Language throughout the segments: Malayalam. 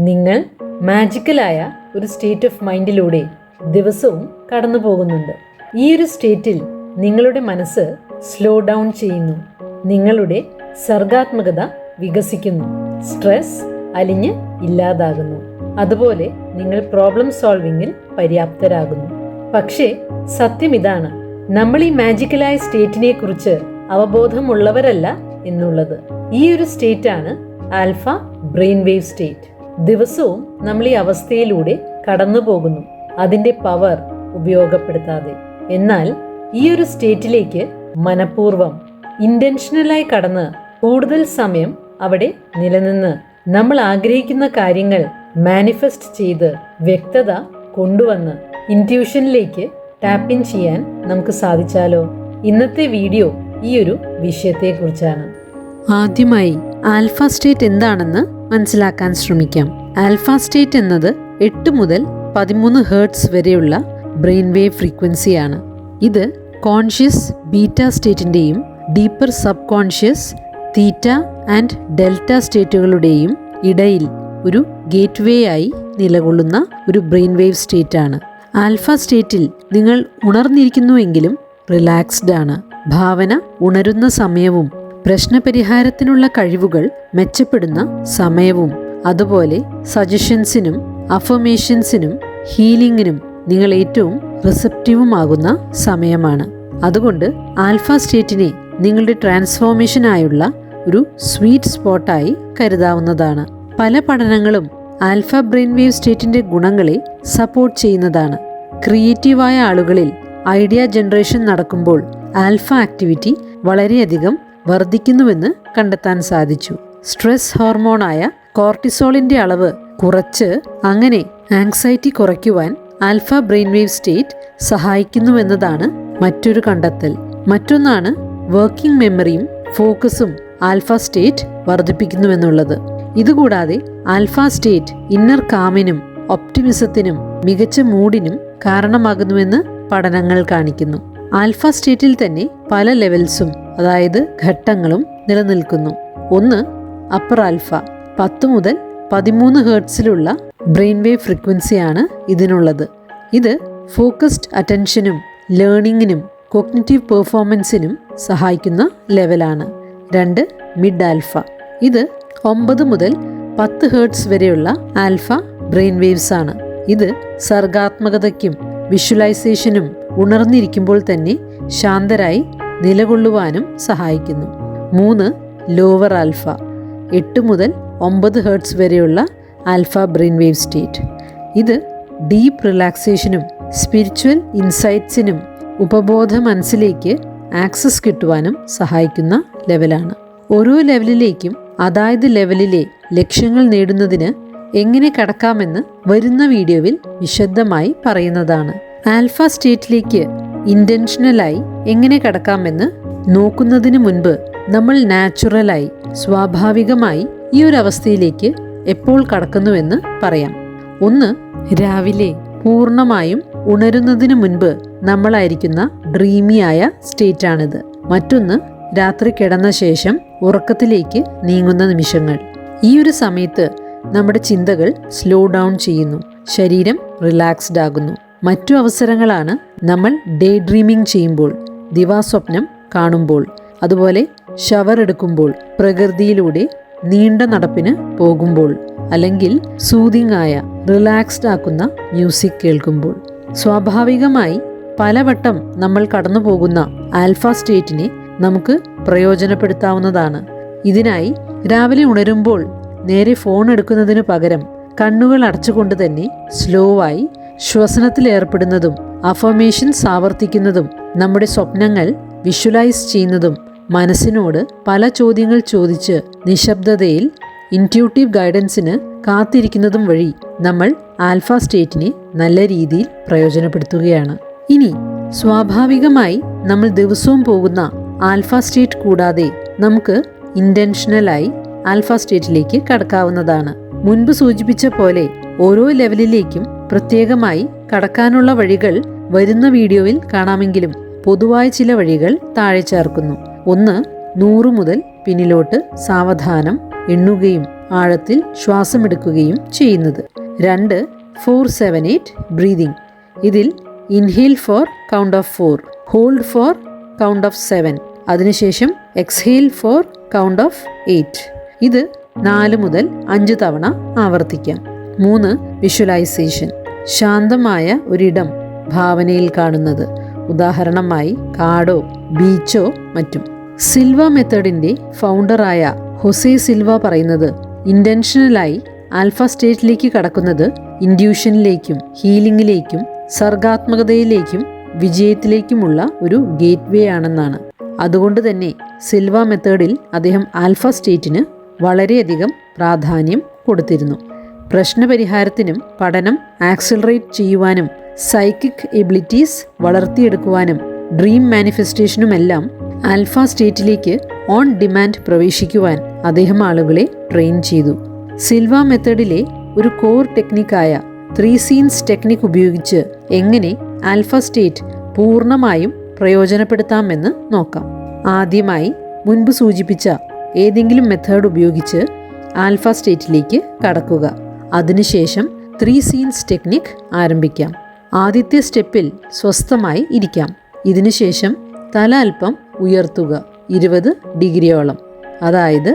നിങ്ങൾ മാജിക്കലായ ഒരു സ്റ്റേറ്റ് ഓഫ് മൈൻഡിലൂടെ ദിവസവും കടന്നു പോകുന്നുണ്ട്. ഈ ഒരു സ്റ്റേറ്റിൽ നിങ്ങളുടെ മനസ്സ് സ്ലോ ഡൗൺ ചെയ്യുന്നു, നിങ്ങളുടെ സർഗാത്മകത വികസിക്കുന്നു, സ്ട്രെസ് അലിഞ്ഞ് ഇല്ലാതാകുന്നു. അതുപോലെ നിങ്ങൾ പ്രോബ്ലം സോൾവിങ്ങിൽ പര്യാപ്തരാകുന്നു. പക്ഷേ സത്യം ഇതാണ്, നമ്മൾ ഈ മാജിക്കലായ സ്റ്റേറ്റിനെ കുറിച്ച് അവബോധമുള്ളവരല്ല എന്നുള്ളത്. ഈ ഒരു സ്റ്റേറ്റാണ് ആൽഫ ബ്രെയിൻ വേവ് സ്റ്റേറ്റ്. ദിവസവും നമ്മൾ ഈ അവസ്ഥയിലൂടെ കടന്നു പോകുന്നു, അതിൻ്റെ പവർ ഉപയോഗപ്പെടുത്താതെ. എന്നാൽ ഈ ഒരു സ്റ്റേറ്റിലേക്ക് മനഃപൂർവ്വം ഇന്റൻഷനലായി കടന്ന് കൂടുതൽ സമയം അവിടെ നിലനിന്ന് നമ്മൾ ആഗ്രഹിക്കുന്ന കാര്യങ്ങൾ മാനിഫെസ്റ്റ് ചെയ്ത് വ്യക്തത കൊണ്ടുവന്ന് ഇൻറ്റ്യൂഷനിലേക്ക് ടാപ്പിൻ ചെയ്യാൻ നമുക്ക് സാധിച്ചാലോ? ഇന്നത്തെ വീഡിയോ ഈ ഒരു വിഷയത്തെക്കുറിച്ചാണ്. ആദ്യമായി ആൽഫ സ്റ്റേറ്റ് എന്താണെന്ന് മനസ്സിലാക്കാൻ ശ്രമിക്കാം. ആൽഫ സ്റ്റേറ്റ് എന്നത് 8 മുതൽ 13 ഹെർട്സ് വരെയുള്ള ബ്രെയിൻ വേവ് ഫ്രീക്വൻസിയാണ്. ഇത് കോൺഷ്യസ് ബീറ്റ സ്റ്റേറ്റിൻ്റെയും deeper sub conscious theta and delta സ്റ്റേറ്റുകളുടെയും ഇടയിൽ ഒരു ഗേറ്റ് വേ ആയി നിലകൊള്ളുന്ന ഒരു ബ്രെയിൻ വേവ് സ്റ്റേറ്റ് ആണ്. ആൽഫ സ്റ്റേറ്റിൽ നിങ്ങൾ ഉണർന്നിരിക്കുന്നുവെങ്കിലും റിലാക്സ്ഡ് ആണ്. ഭാവന ഉണരുന്ന സമയവും പ്രശ്നപരിഹാരത്തിനുള്ള കഴിവുകൾ മെച്ചപ്പെടുന്ന സമയവും അതുപോലെ സജഷൻസിനും അഫർമേഷൻസിനും ഹീലിംഗിനും നിങ്ങൾ ഏറ്റവും റിസപ്റ്റീവുമാകുന്ന സമയമാണ്. അതുകൊണ്ട് ആൽഫ സ്റ്റേറ്റിനെ നിങ്ങളുടെ ട്രാൻസ്ഫോർമേഷനായുള്ള ഒരു സ്വീറ്റ് സ്പോട്ടായി കരുതാവുന്നതാണ്. പല പഠനങ്ങളും ആൽഫ ബ്രെയിൻ വേവ് സ്റ്റേറ്റിന്റെ ഗുണങ്ങളെ സപ്പോർട്ട് ചെയ്യുന്നതാണ്. ക്രിയേറ്റീവായ ആളുകളിൽ ഐഡിയ ജനറേഷൻ നടക്കുമ്പോൾ ആൽഫ ആക്ടിവിറ്റി വളരെയധികം വർദ്ധിക്കുന്നുവെന്ന് കണ്ടെത്താൻ സാധിച്ചു. സ്ട്രെസ് ഹോർമോണായ കോർട്ടിസോളിന്റെ അളവ് കുറച്ച് അങ്ങനെ ആങ്സൈറ്റി കുറയ്ക്കുവാൻ ആൽഫ ബ്രെയിൻ വേവ് സ്റ്റേറ്റ് സഹായിക്കുന്നുവെന്നതാണ് മറ്റൊരു കണ്ടെത്തൽ. മറ്റൊന്നാണ് വർക്കിംഗ് മെമ്മറിയും ഫോക്കസും ആൽഫ സ്റ്റേറ്റ് വർദ്ധിപ്പിക്കുന്നുവെന്നുള്ളത്. ഇതുകൂടാതെ ആൽഫ സ്റ്റേറ്റ് ഇന്നർ കാമിനും ഒപ്റ്റിമിസത്തിനും മികച്ച മൂഡിനും കാരണമാകുന്നുവെന്ന് പഠനങ്ങൾ കാണിക്കുന്നു. ആൽഫ സ്റ്റേറ്റിൽ തന്നെ പല ലെവൽസും, അതായത് ഘട്ടങ്ങളും നിലനിൽക്കുന്നു. ഒന്ന് അപ്പർ ആൽഫ, 10 മുതൽ 13 ഹെർട്സിലുള്ള ബ്രെയിൻ വേവ് ഫ്രീക്വൻസിയാണ് ഇതിനുള്ളത്. ഇത് ഫോക്കസ്ഡ് അറ്റൻഷനും ലേണിങ്ങിനും കോഗ്നിറ്റീവ് പെർഫോമൻസിനും സഹായിക്കുന്ന ലെവലാണ്. 2 മിഡ് ആൽഫ, ഇത് 9 മുതൽ 10 ഹെർട്സ് വരെയുള്ള ആൽഫ ബ്രെയിൻ വേവ്സ് ആണ്. ഇത് സർഗാത്മകതയ്ക്കും വിഷ്വലൈസേഷനും ഉണർന്നിരിക്കുമ്പോൾ തന്നെ ശാന്തരായി നിലകൊള്ളുവാനും സഹായിക്കുന്നു. 3 ലോവർ ആൽഫ, 8 മുതൽ 9 ഹെർട്സ് വരെയുള്ള ആൽഫ ബ്രെയിൻ വേവ് സ്റ്റേറ്റ്. ഇത് ഡീപ്പ് റിലാക്സേഷനും സ്പിരിച്വൽ ഇൻസൈറ്റ്സിനും ഉപബോധ മനസ്സിലേക്ക് ആക്സസ് കിട്ടുവാനും സഹായിക്കുന്ന ലെവലാണ്. ഓരോ ലെവലിലേക്കും അതായത് ലെവലിലെ ലക്ഷ്യങ്ങൾ നേടുന്നതിന് എങ്ങനെ കടക്കാമെന്ന് വരുന്ന വീഡിയോയിൽ വിശദമായി പറയുന്നതാണ്. ആൽഫ സ്റ്റേറ്റിലേക്ക് ഇന്റൻഷനലായി എങ്ങനെ കടക്കാമെന്ന് നോക്കുന്നതിന് മുൻപ് നമ്മൾ നാച്ചുറലായി സ്വാഭാവികമായി ഈ ഒരു അവസ്ഥയിലേക്ക് എപ്പോൾ കടക്കുന്നുവെന്ന് പറയാം. ഒന്ന്, രാവിലെ പൂർണ്ണമായും ഉണരുന്നതിന് മുൻപ് നമ്മളായിരിക്കുന്ന ഡ്രീമിയായ സ്റ്റേറ്റാണിത്. മറ്റൊന്ന്, രാത്രി കിടന്ന ശേഷം ഉറക്കത്തിലേക്ക് നീങ്ങുന്ന നിമിഷങ്ങൾ. ഈ ഒരു സമയത്ത് നമ്മുടെ ചിന്തകൾ സ്ലോ ഡൗൺ ചെയ്യുന്നു, ശരീരം റിലാക്സ്ഡ് ആകുന്നു. മറ്റു അവസരങ്ങളാണ് നമ്മൾ ഡേ ഡ്രീമിംഗ് ചെയ്യുമ്പോൾ, ദിവാസ്വപ്നം കാണുമ്പോൾ, അതുപോലെ ഷവർ എടുക്കുമ്പോൾ, പ്രകൃതിയിലൂടെ നീണ്ട നടപ്പിന് പോകുമ്പോൾ, അല്ലെങ്കിൽ സൂതിങ് ആയ റിലാക്സ്ഡ് ആക്കുന്ന മ്യൂസിക് കേൾക്കുമ്പോൾ. സ്വാഭാവികമായി പലവട്ടം നമ്മൾ കടന്നു പോകുന്ന ആൽഫ സ്റ്റേറ്റിനെ നമുക്ക് പ്രയോജനപ്പെടുത്താവുന്നതാണ്. ഇതിനായി രാവിലെ ഉണരുമ്പോൾ നേരെ ഫോൺ എടുക്കുന്നതിനു പകരം കണ്ണുകൾ അടച്ചുകൊണ്ട് തന്നെ സ്ലോ ആയി ശ്വസനത്തിൽ ഏർപ്പെടുന്നതും അഫർമേഷൻസ് ആവർത്തിക്കുന്നതും നമ്മുടെ സ്വപ്നങ്ങൾ വിഷ്വലൈസ് ചെയ്യുന്നതും മനസ്സിനോട് പല ചോദ്യങ്ങൾ ചോദിച്ച് നിശബ്ദതയിൽ ഇൻറ്റ്യൂട്ടീവ് ഗൈഡൻസിന് കാത്തിരിക്കുന്നതും വഴി നമ്മൾ ആൽഫ സ്റ്റേറ്റിനെ നല്ല രീതിയിൽ പ്രയോജനപ്പെടുത്തുകയാണ്. ഇനി സ്വാഭാവികമായി നമ്മൾ ദിവസവും പോകുന്ന ആൽഫ സ്റ്റേറ്റ് കൂടാതെ നമുക്ക് ഇന്റൻഷനലായി ആൽഫ സ്റ്റേറ്റിലേക്ക് കടക്കാവുന്നതാണ്. മുൻപ് സൂചിപ്പിച്ച പോലെ ഓരോ ലെവലിലേക്കും പ്രത്യേകമായി കടക്കാനുള്ള വഴികൾ വരുന്ന വീഡിയോയിൽ കാണാമെങ്കിലും പൊതുവായ ചില വഴികൾ താഴെ ചേർക്കുന്നു. ഒന്ന്, 100 മുതൽ പിന്നിലോട്ട് സാവധാനം എണ്ണുകയും ആഴത്തിൽ ശ്വാസമെടുക്കുകയും ചെയ്യുന്നത്. 2. 4-7-8 ബ്രീതിങ്. ഇതിൽ inhale for count of 4, hold for count of 7, അതിനുശേഷം എക്സ്ഹേൽ ഫോർ കൗണ്ട് ഓഫ് 8. ഇത് 4 മുതൽ 5 തവണ ആവർത്തിക്കാം. 3. വിഷ്വലൈസേഷൻ. ശാന്തമായ ഒരിടം ഭാവനയിൽ കാണുന്നത്, ഉദാഹരണമായി കാടോ ബീച്ചോ മറ്റും. സിൽവ മെത്തേഡിന്റെ ഫൗണ്ടറായ ഹൊസെ സിൽവ പറയുന്നത്, ഇന്റൻഷനലായി ആൽഫ സ്റ്റേറ്റിലേക്ക് കടക്കുന്നത് ഇൻഡ്യൂഷനിലേക്കും ഹീലിംഗിലേക്കും സർഗാത്മകതയിലേക്കും വിജയത്തിലേക്കുമുള്ള ഒരു ഗേറ്റ് വേ ആണെന്നാണ്. അതുകൊണ്ട് തന്നെ സിൽവ മെത്തേഡിൽ അദ്ദേഹം ആൽഫ സ്റ്റേറ്റിന് വളരെയധികം പ്രാധാന്യം കൊടുത്തിരുന്നു. പ്രശ്നപരിഹാരത്തിനും പഠനം ആക്സിലറേറ്റ് ചെയ്യുവാനും സൈക്കിക് എബിലിറ്റീസ് വളർത്തിയെടുക്കുവാനും ഡ്രീം മാനിഫെസ്റ്റേഷനുമെല്ലാം ആൽഫ സ്റ്റേറ്റിലേക്ക് ഓൺ ഡിമാൻഡ് പ്രവേശിക്കുവാൻ അദ്ദേഹം ആളുകളെ ട്രെയിൻ ചെയ്തു. സിൽവ മെത്തേഡിലെ ഒരു കോർ ടെക്നിക്കായ 3 സീൻസ് ടെക്നിക് ഉപയോഗിച്ച് എങ്ങനെ ആൽഫ സ്റ്റേറ്റ് പൂർണ്ണമായും പ്രയോജനപ്പെടുത്താമെന്ന് നോക്കാം. ആദ്യമായി മുൻപ് സൂചിപ്പിച്ച ഏതെങ്കിലും മെത്തേഡ് ഉപയോഗിച്ച് ആൽഫ സ്റ്റേറ്റിലേക്ക് കടക്കുക. അതിനുശേഷം 3 സീൻസ് ടെക്നിക് ആരംഭിക്കാം. ആദ്യത്തെ സ്റ്റെപ്പിൽ സ്വസ്ഥമായി ഇരിക്കാം. ഇതിനുശേഷം തല അല്പം ഉയർത്തുക, 20 ഡിഗ്രിയോളം, അതായത്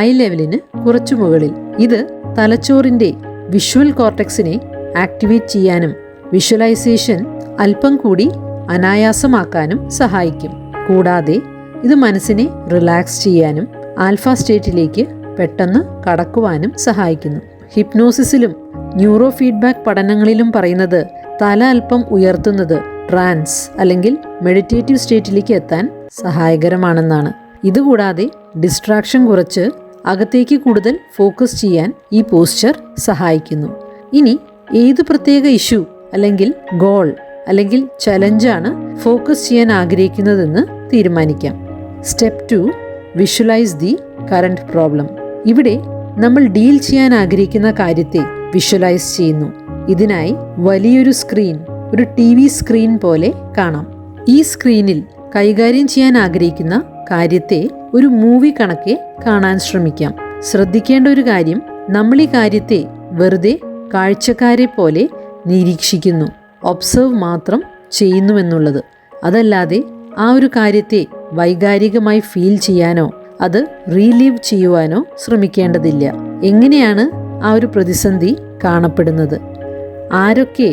ഐ ലെവലിന് കുറച്ചു മുകളിൽ. ഇത് തലച്ചോറിൻ്റെ വിഷ്വൽ കോർട്ടെക്സിനെ ആക്ടിവേറ്റ് ചെയ്യാനും വിഷ്വലൈസേഷൻ അല്പം കൂടി അനായാസമാക്കാനും സഹായിക്കും. കൂടാതെ ഇത് മനസ്സിനെ റിലാക്സ് ചെയ്യാനും ആൽഫ സ്റ്റേറ്റിലേക്ക് പെട്ടെന്ന് കടക്കുവാനും സഹായിക്കുന്നു. ഹിപ്നോസിസിലും ന്യൂറോ ഫീഡ്ബാക്ക് പഠനങ്ങളിലും പറയുന്നത് തല അല്പം ഉയർത്തുന്നത് ട്രാൻസ് അല്ലെങ്കിൽ മെഡിറ്റേറ്റീവ് സ്റ്റേറ്റിലേക്ക് എത്താൻ സഹായകരമാണെന്നാണ്. ഇതുകൂടാതെ ഡിസ്ട്രാക്ഷൻ കുറച്ച് അകത്തേക്ക് കൂടുതൽ ഫോക്കസ് ചെയ്യാൻ ഈ പോസ്ചർ സഹായിക്കുന്നു. ഇനി ഏത് പ്രത്യേക ഇഷ്യൂ അല്ലെങ്കിൽ ഗോൾ അല്ലെങ്കിൽ ചലഞ്ചാണ് ഫോക്കസ് ചെയ്യാൻ ആഗ്രഹിക്കുന്നതെന്ന് തീരുമാനിക്കാം. Step 2. Visualise the current problem. ഇവിടെ നമ്മൾ ഡീൽ ചെയ്യാൻ ആഗ്രഹിക്കുന്ന കാര്യത്തെ വിഷ്വലൈസ് ചെയ്യുന്നു. ഇതിനായി വലിയൊരു സ്ക്രീൻ, ഒരു TV സ്ക്രീൻ പോലെ കാണാം. ഈ സ്ക്രീനിൽ കൈകാര്യം ചെയ്യാൻ ആഗ്രഹിക്കുന്ന കാര്യത്തെ ഒരു മൂവി കണക്കെ കാണാൻ ശ്രമിക്കാം. ശ്രദ്ധിക്കേണ്ട ഒരു കാര്യം, നമ്മൾ ഈ കാര്യത്തെ വെറുതെ കാഴ്ചക്കാരെ പോലെ നിരീക്ഷിക്കുന്നു, ഒബ്സർവ് മാത്രം ചെയ്യുന്നുവെന്നുള്ളത്. അതല്ലാതെ ആ ഒരു കാര്യത്തെ വൈകാരികമായി ഫീൽ ചെയ്യാനോ അത് റീലീവ് ചെയ്യുവാനോ ശ്രമിക്കേണ്ടതില്ല. എങ്ങനെയാണ് ആ ഒരു പ്രതിസന്ധി കാണപ്പെടുന്നത്, ആരൊക്കെ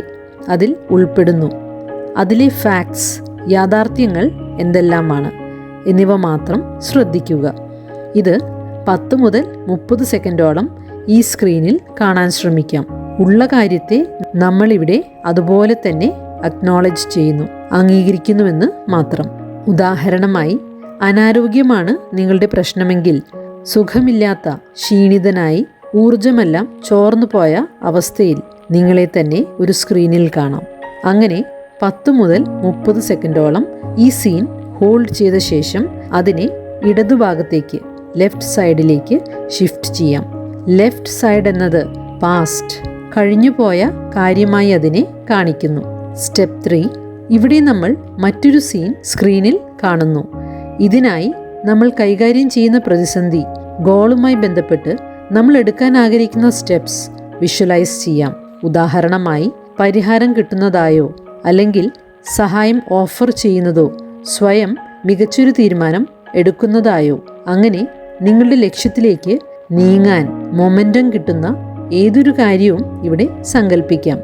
അതിൽ ഉൾപ്പെടുന്നു, അതിലെ ഫാക്ട്സ്, യാഥാർത്ഥ്യങ്ങൾ എന്തെല്ലാമാണ് എന്നിവ മാത്രം ശ്രദ്ധിക്കുക. ഇത് 10 മുതൽ 30 സെക്കൻഡോളം ഈ സ്ക്രീനിൽ കാണാൻ ശ്രമിക്കാം. ഉള്ള കാര്യത്തെ നമ്മളിവിടെ അതുപോലെ തന്നെ അക്നോളജ് ചെയ്യുന്നു, അംഗീകരിക്കുന്നുവെന്ന് മാത്രം. ഉദാഹരണമായി, അനാരോഗ്യമാണ് നിങ്ങളുടെ പ്രശ്നമെങ്കിൽ സുഖമില്ലാത്ത, ക്ഷീണിതനായി ഊർജമെല്ലാം ചോർന്നു പോയ അവസ്ഥയിൽ നിങ്ങളെ തന്നെ ഒരു സ്ക്രീനിൽ കാണാം. അങ്ങനെ 10 മുതൽ 30 സെക്കൻഡോളം ഈ സീൻ ഹോൾഡ് ചെയ്ത ശേഷം അതിനെ ഇടതുഭാഗത്തേക്ക്, ലെഫ്റ്റ് സൈഡിലേക്ക് ഷിഫ്റ്റ് ചെയ്യാം. ലെഫ്റ്റ് സൈഡ് എന്നത് പാസ്റ്റ്, കഴിഞ്ഞുപോയ കാര്യമായി അതിനെ കാണിക്കുന്നു. സ്റ്റെപ്പ് 3. ഇവിടെ നമ്മൾ മറ്റൊരു സീൻ സ്ക്രീനിൽ കാണുന്നു. ഇതിനായി നമ്മൾ കൈകാര്യം ചെയ്യുന്ന പ്രതിസന്ധി, ഗോളുമായി ബന്ധപ്പെട്ട് നമ്മൾ എടുക്കാൻ ആഗ്രഹിക്കുന്ന സ്റ്റെപ്സ് വിഷ്വലൈസ് ചെയ്യാം. ഉദാഹരണമായി, പരിഹാരം കിട്ടുന്നതായോ അല്ലെങ്കിൽ സഹായം ഓഫർ ചെയ്യുന്നതോ സ്വയം മികച്ചൊരു തീരുമാനം എടുക്കുന്നതായോ, അങ്ങനെ നിങ്ങളുടെ ലക്ഷ്യത്തിലേക്ക് നീങ്ങാൻ മൊമെന്റം കിട്ടുന്ന ഏതൊരു കാര്യവും ഇവിടെ സങ്കല്പിക്കാം.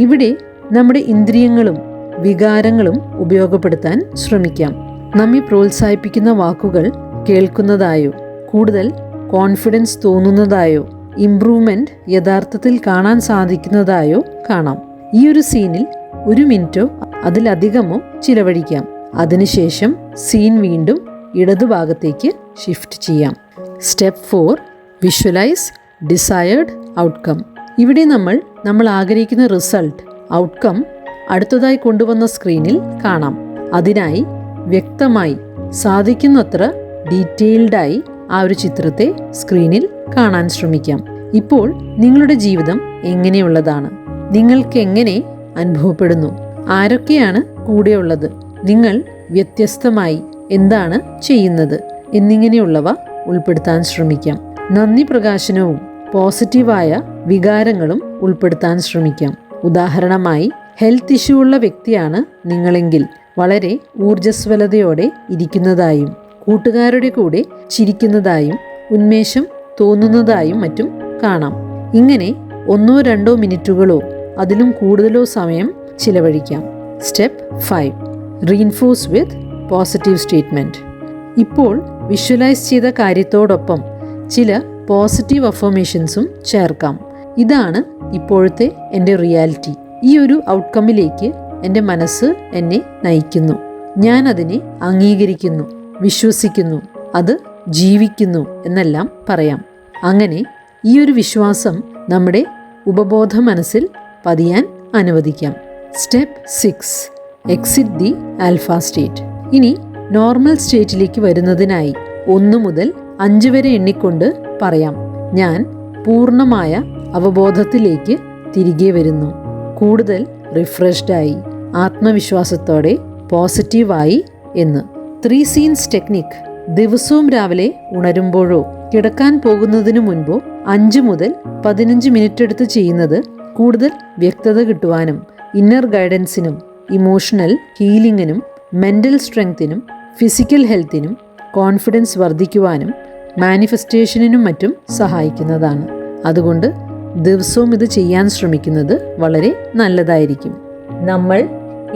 ഇവിടെ നമ്മുടെ ഇന്ദ്രിയങ്ങളും വികാരങ്ങളും ഉപയോഗപ്പെടുത്താൻ ശ്രമിക്കാം. നമ്മെ പ്രോത്സാഹിപ്പിക്കുന്ന വാക്കുകൾ കേൾക്കുന്നതായോ, കൂടുതൽ കോൺഫിഡൻസ് തോന്നുന്നതായോ, ഇംപ്രൂവ്മെന്റ് യഥാർത്ഥത്തിൽ കാണാൻ സാധിക്കുന്നതായോ കാണാം. ഈ ഒരു സീനിൽ 1 മിനിറ്റോ അതിലധികമോ ചിലവഴിക്കാം. അതിനുശേഷം സീൻ വീണ്ടും ഇടതുഭാഗത്തേക്ക് ഷിഫ്റ്റ് ചെയ്യാം. സ്റ്റെപ്പ് 4. Visualise desired outcome. ഇവിടെ നമ്മൾ ആഗ്രഹിക്കുന്ന റിസൾട്ട്, ഔട്ട്കം അടുത്തതായി കൊണ്ടുവന്ന സ്ക്രീനിൽ കാണാം. അതിനായി വ്യക്തമായി, സാധിക്കുന്നത്ര ഡീറ്റെയിൽഡായി ആ ഒരു ചിത്രത്തെ സ്ക്രീനിൽ കാണാൻ ശ്രമിക്കാം. ഇപ്പോൾ നിങ്ങളുടെ ജീവിതം എങ്ങനെയുള്ളതാണ്, നിങ്ങൾക്ക് എങ്ങനെ അനുഭവപ്പെടുന്നു, ആരൊക്കെയാണ് കൂടെയുള്ളത്, നിങ്ങൾ വ്യത്യസ്തമായി എന്താണ് ചെയ്യുന്നത് എന്നിങ്ങനെയുള്ളവ ഉൾപ്പെടുത്താൻ ശ്രമിക്കാം. നന്ദി പ്രകാശനവും പോസിറ്റീവായ വികാരങ്ങളും ഉൾപ്പെടുത്താൻ ശ്രമിക്കാം. ഉദാഹരണമായി, ഹെൽത്ത് ഇഷ്യൂ ഉള്ള വ്യക്തിയാണ് നിങ്ങളെങ്കിൽ വളരെ ഊർജ്ജസ്വലതയോടെ ഇരിക്കുന്നതായും കൂട്ടുകാരുടെ കൂടെ ചിരിക്കുന്നതായും ഉന്മേഷം തോന്നുന്നതായും മറ്റും കാണാം. ഇങ്ങനെ 1-2 മിനിറ്റുകളോ അതിലും കൂടുതലോ സമയം ചിലവഴിക്കാം. Step 5. Reinforce with positive statement. ഇപ്പോൾ വിഷ്വലൈസ് ചെയ്ത കാര്യത്തോടൊപ്പം ചില പോസിറ്റീവ് അഫർമേഷൻസും ചേർക്കാം. ഇതാണ് ഇപ്പോഴത്തെ എൻ്റെ റിയാലിറ്റി. ഈ ഒരു ഔട്ട്കമ്മിലേക്ക് എൻ്റെ മനസ്സ് എന്നെ നയിക്കുന്നു. ഞാൻ അതിനെ അംഗീകരിക്കുന്നു, വിശ്വസിക്കുന്നു, അത് ജീവിക്കുന്നു എന്നെല്ലാം പറയാം. അങ്ങനെ ഈ ഒരു വിശ്വാസം നമ്മുടെ ഉപബോധ മനസ്സിൽ പതിയാൻ അനുവദിക്കാം. Step 6. Exit the alpha state. ഇനി നോർമൽ സ്റ്റേറ്റിലേക്ക് വരുന്നതിനായി 1 മുതൽ 5 വരെ എണ്ണിക്കൊണ്ട് പറയാം. ഞാൻ പൂർണ്ണമായ അവബോധത്തിലേക്ക് തിരികെ വരുന്നു, കൂടുതൽ റിഫ്രഷ്ഡായി, ആത്മവിശ്വാസത്തോടെ പോസിറ്റീവായി എന്ന്. 3 സീൻസ് ടെക്നിക് ദിവസവും രാവിലെ ഉണരുമ്പോഴോ കിടക്കാൻ പോകുന്നതിനു മുൻപോ 5 മുതൽ 15 മിനിറ്റ് എടുത്ത് ചെയ്യുന്നത് കൂടുതൽ വ്യക്തത കിട്ടുവാനും ഇന്നർ ഗൈഡൻസിനും ഇമോഷണൽ ഹീലിങ്ങിനും മെൻ്റൽ സ്ട്രെങ്തിനും ഫിസിക്കൽ ഹെൽത്തിനും കോൺഫിഡൻസ് വർദ്ധിക്കുവാനും മാനിഫെസ്റ്റേഷനിനും മറ്റും സഹായിക്കുന്നതാണ്. അതുകൊണ്ട് ദിവസവും ഇത് ചെയ്യാൻ ശ്രമിക്കുന്നത് വളരെ നല്ലതായിരിക്കും. നമ്മൾ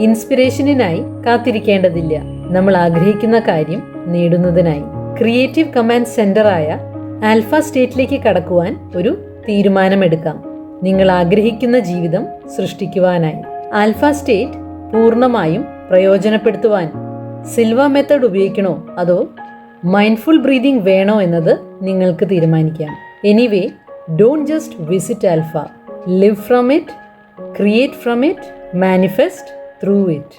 ഇൻസ്പിറേഷനായി കാത്തിരിക്കേണ്ടതില്ല. നമ്മൾ ആഗ്രഹിക്കുന്ന കാര്യം നേടുന്നതിനായി ക്രിയേറ്റീവ് കമാൻഡ് സെന്ററായ ആൽഫ സ്റ്റേറ്റിലേക്ക് കടക്കുവാൻ ഒരു തീരുമാനമെടുക്കാം. നിങ്ങൾ ആഗ്രഹിക്കുന്ന ജീവിതം സൃഷ്ടിക്കുവാനായി. ആൽഫ സ്റ്റേറ്റ് പൂർണ്ണമായും പ്രയോജനപ്പെടുത്തുവാൻ സിൽവ മെത്തേഡ് ഉപയോഗിക്കണോ അതോ മൈൻഡ്ഫുൾ ബ്രീതിങ് വേണോ എന്നത് നിങ്ങൾക്ക് തീരുമാനിക്കാം. Anyway, don't just visit alpha, live from it, create from it, manifest through it.